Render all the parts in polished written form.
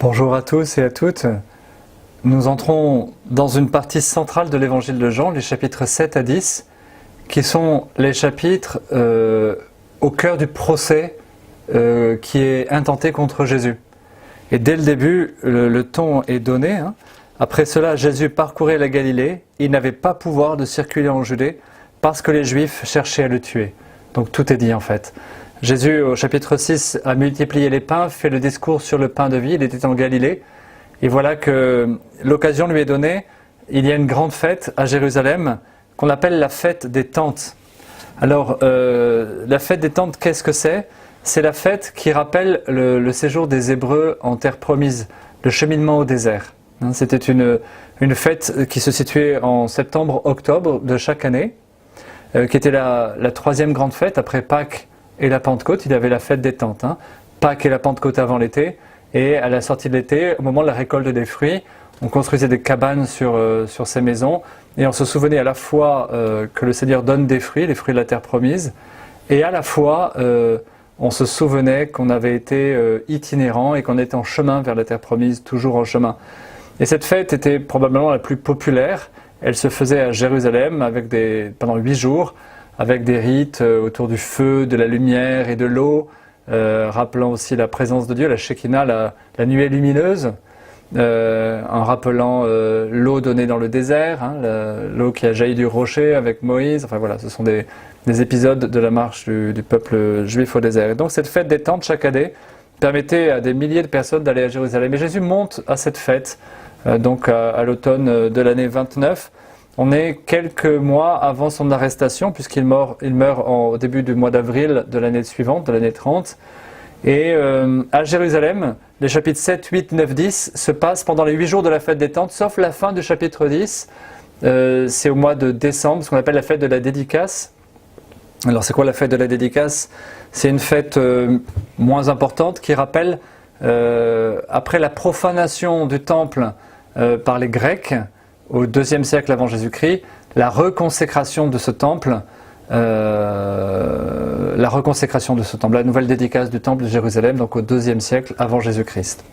Bonjour à tous et à toutes. Nous entrons dans une partie centrale de l'évangile de Jean, les chapitres 7 à 10, qui sont les chapitres au cœur du procès qui est intenté contre Jésus. Et dès le début, le ton est donné. Après cela, Jésus parcourait la Galilée. Il n'avait pas pouvoir de circuler en Judée parce que les Juifs cherchaient à le tuer. Donc tout est dit en fait. Jésus, au chapitre 6, a multiplié les pains, fait le discours sur le pain de vie. Il était en Galilée. Et voilà que l'occasion lui est donnée. Il y a une grande fête à Jérusalem qu'on appelle la fête des tentes. Alors, la fête des tentes, qu'est-ce que c'est ? C'est la fête qui rappelle le séjour des Hébreux en terre promise, le cheminement au désert. C'était une fête qui se situait en septembre-octobre de chaque année, qui était la troisième grande fête après Pâques et la Pentecôte. Il y avait la fête des tentes. Pâques et la Pentecôte avant l'été, et à la sortie de l'été, au moment de la récolte des fruits, on construisait des cabanes sur ces maisons, et on se souvenait à la fois que le Seigneur donne des fruits, les fruits de la terre promise, et à la fois on se souvenait qu'on avait été itinérant et qu'on était en chemin vers la terre promise, toujours en chemin. Et cette fête était probablement la plus populaire. Elle se faisait à Jérusalem pendant 8 jours, avec des rites autour du feu, de la lumière et de l'eau, rappelant aussi la présence de Dieu, la Shekinah, la nuée lumineuse, en rappelant l'eau donnée dans le désert, l'eau qui a jailli du rocher avec Moïse. Enfin voilà, ce sont des épisodes de la marche du peuple juif au désert. Et donc cette fête des tentes chaque année permettait à des milliers de personnes d'aller à Jérusalem. Et Jésus monte à cette fête, donc à l'automne de l'année 29. On est quelques mois avant son arrestation, puisqu'il meurt au début du mois d'avril de l'année suivante, de l'année 30. Et à Jérusalem, les chapitres 7, 8, 9, 10 se passent pendant les 8 jours de la fête des tentes, sauf la fin du chapitre 10. C'est au mois de décembre, ce qu'on appelle la fête de la dédicace. Alors c'est quoi la fête de la dédicace ? C'est une fête moins importante qui rappelle, après la profanation du temple par les Grecs, au IIe siècle avant Jésus-Christ, la reconsécration de ce temple, la nouvelle dédicace du temple de Jérusalem, donc au IIe siècle avant Jésus-Christ.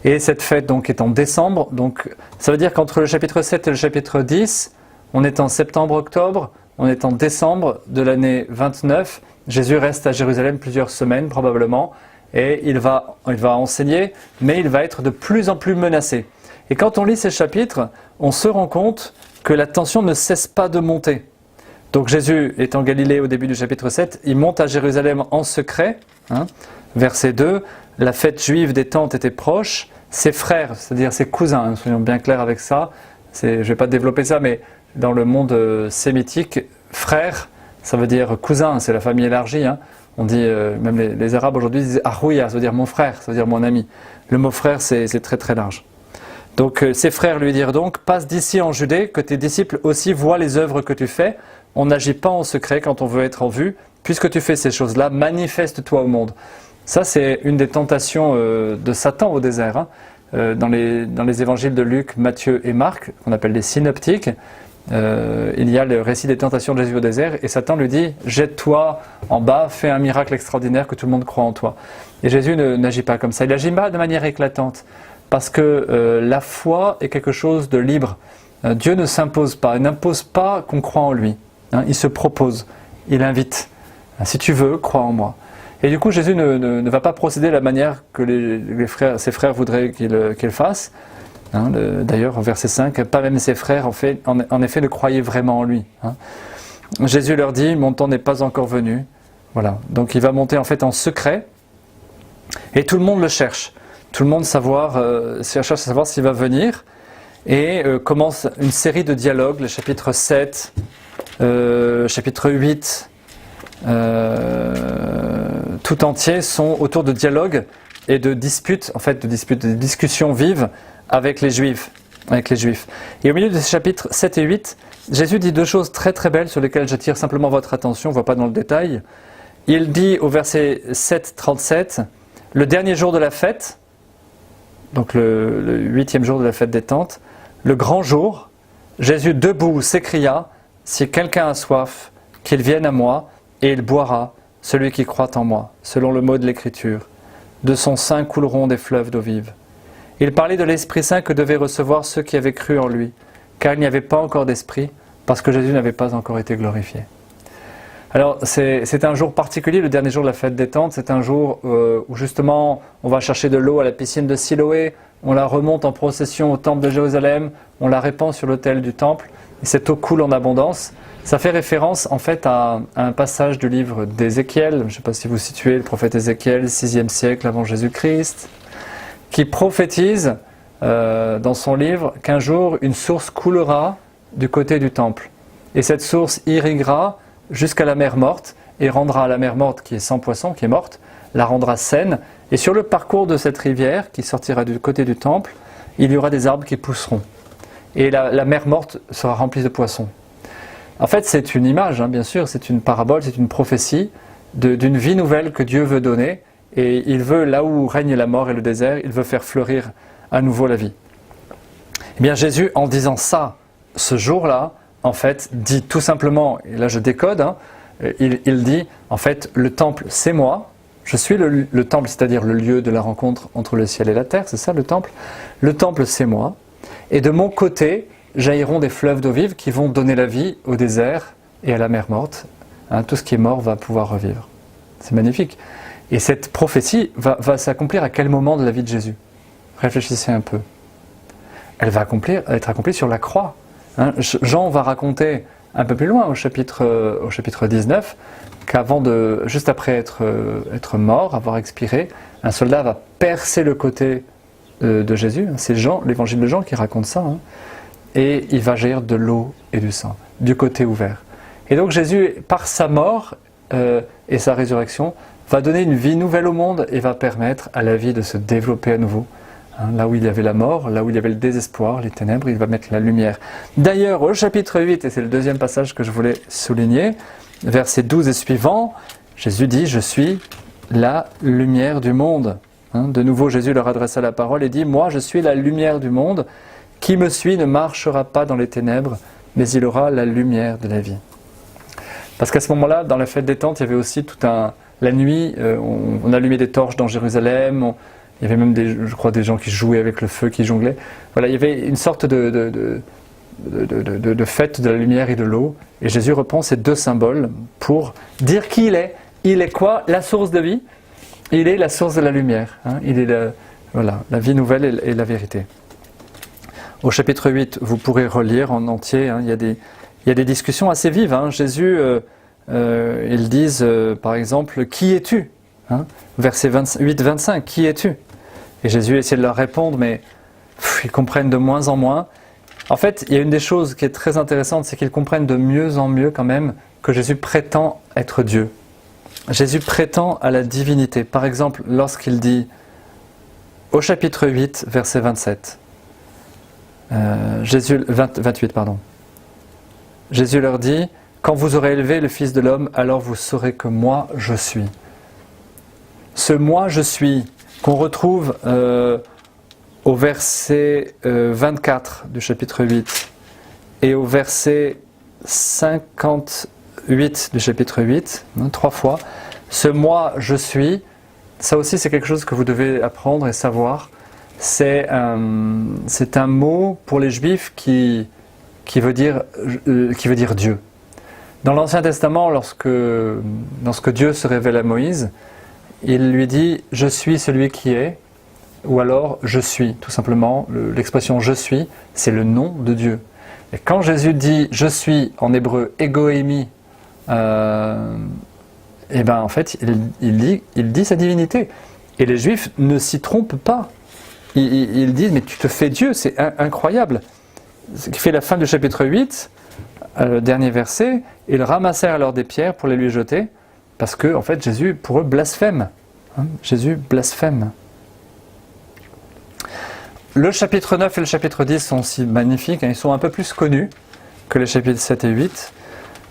Et cette fête donc est en décembre, donc ça veut dire qu'entre le chapitre 7 et le chapitre 10, on est en septembre-octobre, on est en décembre de l'année 29, Jésus reste à Jérusalem plusieurs semaines probablement, et il va enseigner, mais il va être de plus en plus menacé. Et quand on lit ces chapitres, on se rend compte que la tension ne cesse pas de monter. Donc Jésus est en Galilée au début du chapitre 7, il monte à Jérusalem en secret, verset 2, la fête juive des tentes était proche, ses frères, c'est-à-dire ses cousins, soyons bien clairs avec ça, je ne vais pas développer ça, mais dans le monde sémitique, frère, ça veut dire cousin, c'est la famille élargie. On dit, même les Arabes aujourd'hui disent Arouya, ça veut dire mon frère, ça veut dire mon ami. Le mot frère, c'est très très large. Donc ses frères lui dirent donc, passe d'ici en Judée, que tes disciples aussi voient les œuvres que tu fais. On n'agit pas en secret quand on veut être en vue. Puisque tu fais ces choses-là, manifeste-toi au monde. Ça, c'est une des tentations de Satan au désert. Dans les évangiles de Luc, Matthieu et Marc, qu'on appelle les synoptiques, il y a le récit des tentations de Jésus au désert, et Satan lui dit « Jette-toi en bas, fais un miracle extraordinaire que tout le monde croit en toi. » Et Jésus n'agit pas comme ça, il n'agit pas de manière éclatante. Parce que la foi est quelque chose de libre. Dieu ne s'impose pas, il n'impose pas qu'on croit en lui. Il se propose, il invite. Si tu veux, crois en moi. Et du coup, Jésus ne va pas procéder de la manière que ses frères voudraient qu'il fasse. D'ailleurs, au verset 5, pas même ses frères, en effet, ne croyaient vraiment en lui. Jésus leur dit, mon temps n'est pas encore venu. Voilà. Donc il va monter en fait en secret, et tout le monde le cherche. Tout le monde cherche à savoir s'il va venir, et commence une série de dialogues, les chapitres 7, chapitre 8, tout entier sont autour de dialogues et de disputes, de discussions vives avec les Juifs. Et au milieu de ces chapitres 7 et 8, Jésus dit deux choses très très belles sur lesquelles j'attire simplement votre attention, on ne va pas dans le détail. Il dit au verset 7, 37, le dernier jour de la fête, donc le 8e jour de la fête des tentes, le grand jour, Jésus debout s'écria, si quelqu'un a soif, qu'il vienne à moi, et il boira, celui qui croit en moi, selon le mot de l'Écriture. De son sein couleront des fleuves d'eau vive. Il parlait de l'Esprit Saint que devaient recevoir ceux qui avaient cru en lui, car il n'y avait pas encore d'Esprit, parce que Jésus n'avait pas encore été glorifié. Alors c'est un jour particulier, le dernier jour de la fête des tentes, c'est un jour où justement on va chercher de l'eau à la piscine de Siloé, on la remonte en procession au temple de Jérusalem, on la répand sur l'autel du temple, et cette eau coule en abondance. Ça fait référence en fait à un passage du livre d'Ézéchiel, je ne sais pas si vous situez le prophète Ézéchiel, 6e siècle avant Jésus-Christ, qui prophétise dans son livre qu'un jour une source coulera du côté du temple. Et cette source irriguera jusqu'à la mer morte et rendra la mer morte qui est sans poisson, qui est morte, la rendra saine. Et sur le parcours de cette rivière qui sortira du côté du temple, il y aura des arbres qui pousseront. Et la mer morte sera remplie de poissons. En fait, c'est une image, bien sûr, c'est une parabole, c'est une prophétie d'une vie nouvelle que Dieu veut donner. Et il veut, là où règne la mort et le désert, il veut faire fleurir à nouveau la vie. Eh bien, Jésus, en disant ça, ce jour-là, en fait, dit tout simplement, et là je décode, il dit, en fait, le temple, c'est moi, je suis le temple, c'est-à-dire le lieu de la rencontre entre le ciel et la terre, c'est ça le temple. Le temple, c'est moi, et de mon côté, jailliront des fleuves d'eau vive qui vont donner la vie au désert et à la mer morte. Tout ce qui est mort va pouvoir revivre. C'est magnifique. Et cette prophétie va s'accomplir à quel moment de la vie de Jésus? Réfléchissez un peu. Elle va être accomplie sur la croix. Jean va raconter un peu plus loin au chapitre 19 juste après être mort, avoir expiré, un soldat va percer le côté de Jésus. C'est Jean, l'évangile de Jean qui raconte ça. Et il va jaillir de l'eau et du sang, du côté ouvert. Et donc Jésus, par sa mort et sa résurrection, va donner une vie nouvelle au monde et va permettre à la vie de se développer à nouveau. Là où il y avait la mort, là où il y avait le désespoir, les ténèbres, il va mettre la lumière. D'ailleurs, au chapitre 8, et c'est le deuxième passage que je voulais souligner, versets 12 et suivants, Jésus dit « Je suis la lumière du monde ». De nouveau, Jésus leur adressa la parole et dit « Moi, je suis la lumière du monde. Qui me suit ne marchera pas dans les ténèbres, mais il aura la lumière de la vie. » Parce qu'à ce moment-là, dans la fête des tentes, il y avait aussi la nuit, on allumait des torches dans Jérusalem, il y avait même je crois des gens qui jouaient avec le feu, qui jonglaient. Voilà, il y avait une sorte de fête de la lumière et de l'eau. Et Jésus reprend ces deux symboles pour dire qui il est. Il est quoi? La source de vie. Il est la source de la lumière. Il est la vie nouvelle et la vérité. Au chapitre 8, vous pourrez relire en entier. Il y a des discussions assez vives. Jésus, ils disent par exemple, qui es-tu? Verset 8-25, qui es-tu? Et Jésus essaie de leur répondre, mais ils comprennent de moins en moins. En fait, il y a une des choses qui est très intéressante, c'est qu'ils comprennent de mieux en mieux quand même que Jésus prétend être Dieu. Jésus prétend à la divinité. Par exemple, lorsqu'il dit, au chapitre 8, verset 27, 28, pardon. Jésus leur dit, « Quand vous aurez élevé le Fils de l'homme, alors vous saurez que moi, je suis. » Ce « moi, je suis » qu'on retrouve au verset 24 du chapitre 8 et au verset 58 du chapitre 8, 3 fois. Ce « moi, je suis », ça aussi c'est quelque chose que vous devez apprendre et savoir. C'est un mot pour les Juifs qui veut dire Dieu. Dans l'Ancien Testament, lorsque Dieu se révèle à Moïse, il lui dit « Je suis celui qui est » ou alors « Je suis ». Tout simplement, l'expression « Je suis », c'est le nom de Dieu. Et quand Jésus dit « Je suis » en hébreu « Egoémi », en fait, il dit sa divinité. Et les Juifs ne s'y trompent pas. Ils disent « Mais tu te fais Dieu, c'est incroyable ». Ce qui fait la fin du chapitre 8, le dernier verset, « Ils ramassèrent alors des pierres pour les lui jeter ». Parce que, en fait, Jésus, pour eux, blasphème. Jésus blasphème. Le chapitre 9 et le chapitre 10 sont aussi magnifiques. Ils sont un peu plus connus que les chapitres 7 et 8.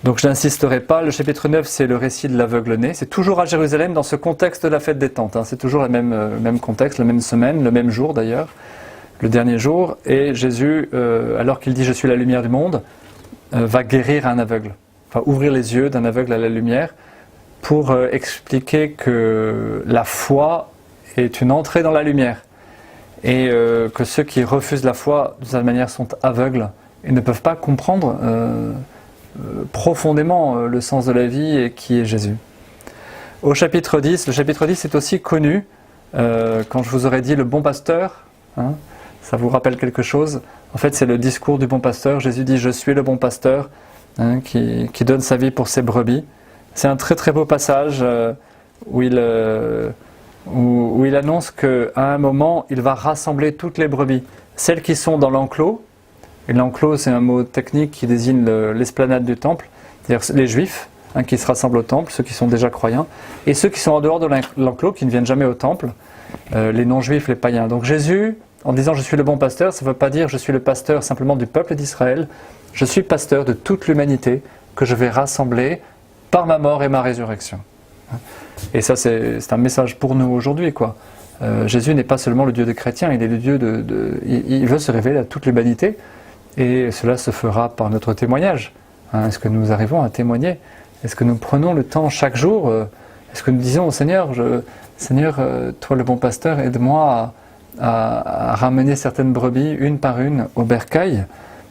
Donc, je n'insisterai pas. Le chapitre 9, c'est le récit de l'aveugle-né. C'est toujours à Jérusalem, dans ce contexte de la fête des tentes. C'est toujours le même contexte, la même semaine, le même jour d'ailleurs, le dernier jour. Et Jésus, alors qu'il dit « Je suis la lumière du monde », va guérir un aveugle. Va ouvrir les yeux d'un aveugle à la lumière, pour expliquer que la foi est une entrée dans la lumière. et que ceux qui refusent la foi de cette manière sont aveugles et ne peuvent pas comprendre profondément le sens de la vie et qui est Jésus. Au chapitre 10, le chapitre 10 est aussi connu quand je vous aurais dit le bon pasteur, hein, ça vous rappelle quelque chose? En fait, c'est le discours du bon pasteur. Jésus dit « Je suis le bon pasteur hein, qui donne sa vie pour ses brebis ». C'est un très très beau passage où il annonce qu'à un moment, il va rassembler toutes les brebis. Celles qui sont dans l'enclos, et l'enclos c'est un mot technique qui désigne l'esplanade du temple, c'est-à-dire les juifs hein, qui se rassemblent au temple, ceux qui sont déjà croyants, et ceux qui sont en dehors de l'enclos, qui ne viennent jamais au temple, les non-juifs, les païens. Donc Jésus, en disant « je suis le bon pasteur », ça ne veut pas dire « je suis le pasteur simplement du peuple d'Israël », je suis pasteur de toute l'humanité que je vais rassembler par ma mort et ma résurrection. Et ça c'est un message pour nous aujourd'hui, quoi. Jésus n'est pas seulement le Dieu des chrétiens, il est le Dieu il veut se révéler à toute l'humanité, et cela se fera par notre témoignage. Hein, est-ce que nous arrivons à témoigner? Est-ce que nous prenons le temps chaque jour? Est-ce que nous disons au Seigneur, Seigneur, toi le bon pasteur, aide-moi à ramener certaines brebis, une par une, au bercail?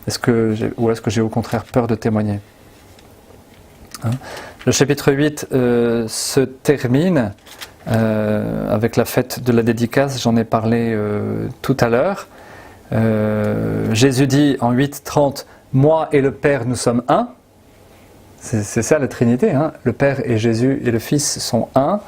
Ou est-ce que j'ai au contraire peur de témoigner? Hein? Le chapitre 8 se termine avec la fête de la dédicace, j'en ai parlé tout à l'heure. Jésus dit en 8:30 « Moi et le Père, nous sommes un ». C'est ça la Trinité, hein. Le Père et Jésus et le Fils sont un.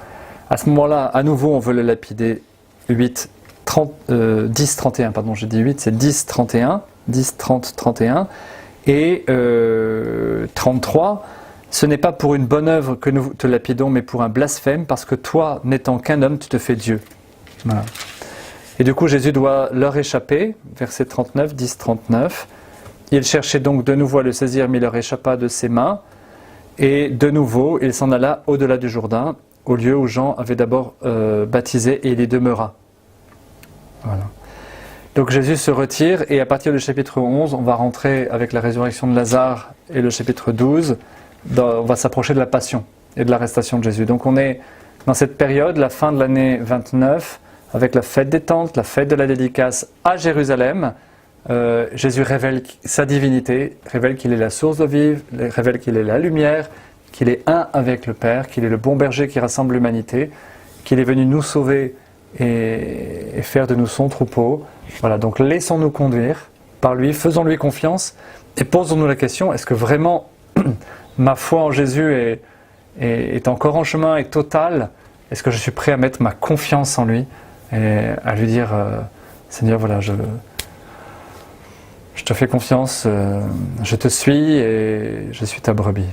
À ce moment-là, à nouveau, on veut le lapider. 10:31, pardon, j'ai dit 8, c'est 10:31, 10:30, 31. Et 33, ce n'est pas pour une bonne œuvre que nous te lapidons, mais pour un blasphème, parce que toi, n'étant qu'un homme, tu te fais Dieu. Voilà. Et du coup, Jésus doit leur échapper, verset 39, 10:39. Il cherchait donc de nouveau à le saisir, mais il leur échappa de ses mains. Et de nouveau, il s'en alla au-delà du Jourdain, au lieu où Jean avait d'abord baptisé, et il y demeura. Voilà. Donc Jésus se retire, et à partir du chapitre 11, on va rentrer avec la résurrection de Lazare, et le chapitre 12, on va s'approcher de la passion et de l'arrestation de Jésus. Donc on est dans cette période, la fin de l'année 29, avec la fête des tentes, la fête de la dédicace à Jérusalem. Jésus révèle sa divinité, révèle qu'il est la source d'eau vive, révèle qu'il est la lumière, qu'il est un avec le Père, qu'il est le bon berger qui rassemble l'humanité, qu'il est venu nous sauver et faire de nous son troupeau. Voilà, donc laissons-nous conduire par lui, faisons-lui confiance et posons-nous la question, est-ce que vraiment ma foi en Jésus est encore en chemin, est totale? Est-ce que je suis prêt à mettre ma confiance en lui et à lui dire Seigneur, voilà, je te fais confiance, je te suis et je suis ta brebis.